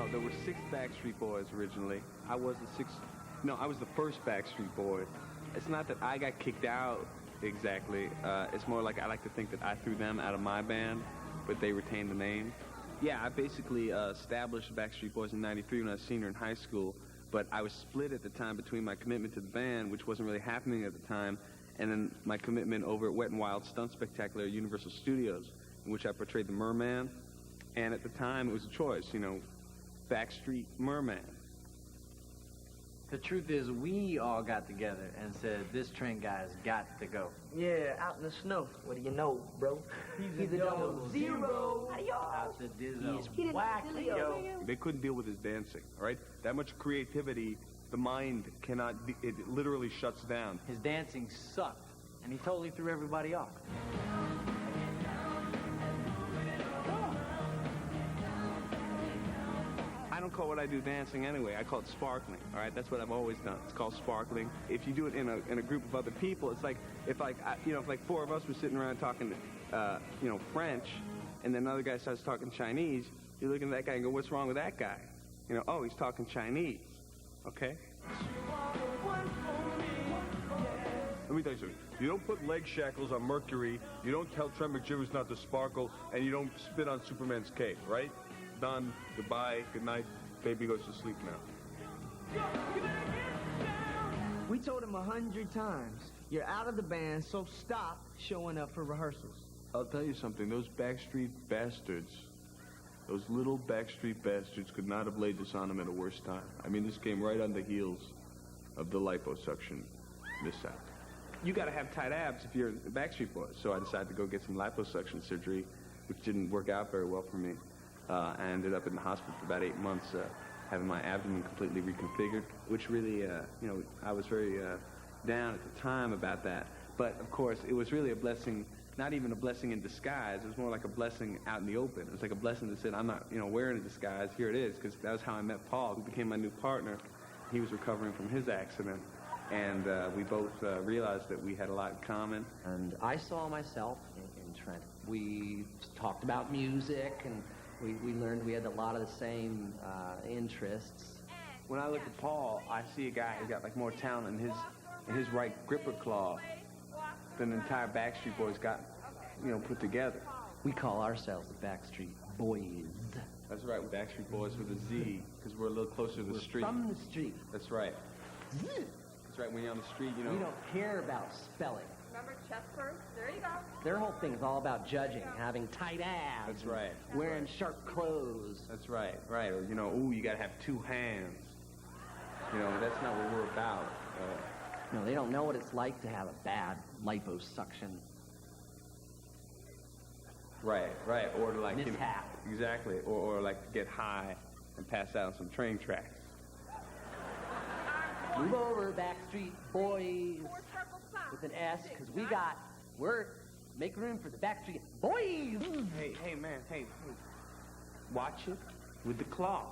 No, there were 6 Backstreet Boys originally. I was I was the first Backstreet Boy. It's not that I got kicked out exactly. It's more like I like to think that I threw them out of my band, but they retained the name. Yeah, I basically established Backstreet Boys in '93 when I was a senior in high school, but I was split at the time between my commitment to the band, which wasn't really happening at the time, and then my commitment over at Wet n Wild Stunt Spectacular at Universal Studios, in which I portrayed the Merman. And at the time, it was a choice, Backstreet Merman. The truth is, we all got together and said, this train guy's got to go. Yeah, out in the snow. What do you know, bro? He's a double zero. Out the Dizzo. He's whack, yo. They couldn't deal with his dancing, all right? That much creativity, the mind cannot, it literally shuts down. His dancing sucked, and he totally threw everybody off. I don't call what I do dancing anyway. I call it sparkling, all right? That's what I've always done. It's called sparkling. If you do it in a group of other people, it's like, if 4 of us were sitting around talking, French, and then another guy starts talking Chinese, you're looking at that guy and go, what's wrong with that guy? Oh, he's talking Chinese, okay? Let me tell you something. You don't put leg shackles on Mercury, you don't tell Trent McJivers not to sparkle, and you don't spit on Superman's cape, right? Done. Goodbye. Good night. Baby goes to sleep now. We told him 100 times, you're out of the band, so stop showing up for rehearsals. I'll tell you something. Those Backstreet bastards, those little Backstreet bastards could not have laid this on him at a worse time. I mean, this came right on the heels of the liposuction mishap. You got to have tight abs if you're a Backstreet Boy. So I decided to go get some liposuction surgery, which didn't work out very well for me. I ended up in the hospital for about 8 months, having my abdomen completely reconfigured, which really, I was very down at the time about that. But, of course, it was really a blessing, not even a blessing in disguise. It was more like a blessing out in the open. It was like a blessing that said, I'm not, wearing a disguise. Here it is, because that was how I met Paul, who became my new partner. He was recovering from his accident, and we both realized that we had a lot in common. And I saw myself in Trent. We talked about music, and we learned we had a lot of the same interests. When I look at Paul, I see a guy who's got like more talent in his right gripper claw than the entire Backstreet Boys got, put together. We call ourselves the Backstreet Boys. That's right, with Backstreet Boys with a Z, because we're a little closer to the street. From the street. That's right. That's right, when you're on the street, We don't care about spelling. Remember chest first? There you go. Their whole thing is all about judging, having tight abs. That's right. Wearing sharp clothes. That's right, right. Or, ooh, you got to have 2 hands. That's not what we're about. No, they don't know what it's like to have a bad liposuction. Right, right. Or to like, mishap. Exactly. Or like to get high and pass out on some train tracks. Move over, Backstreet Boys, with an S, because we're make room for the Backstreet Boys. Hey, man, hey. Watch it with the claw.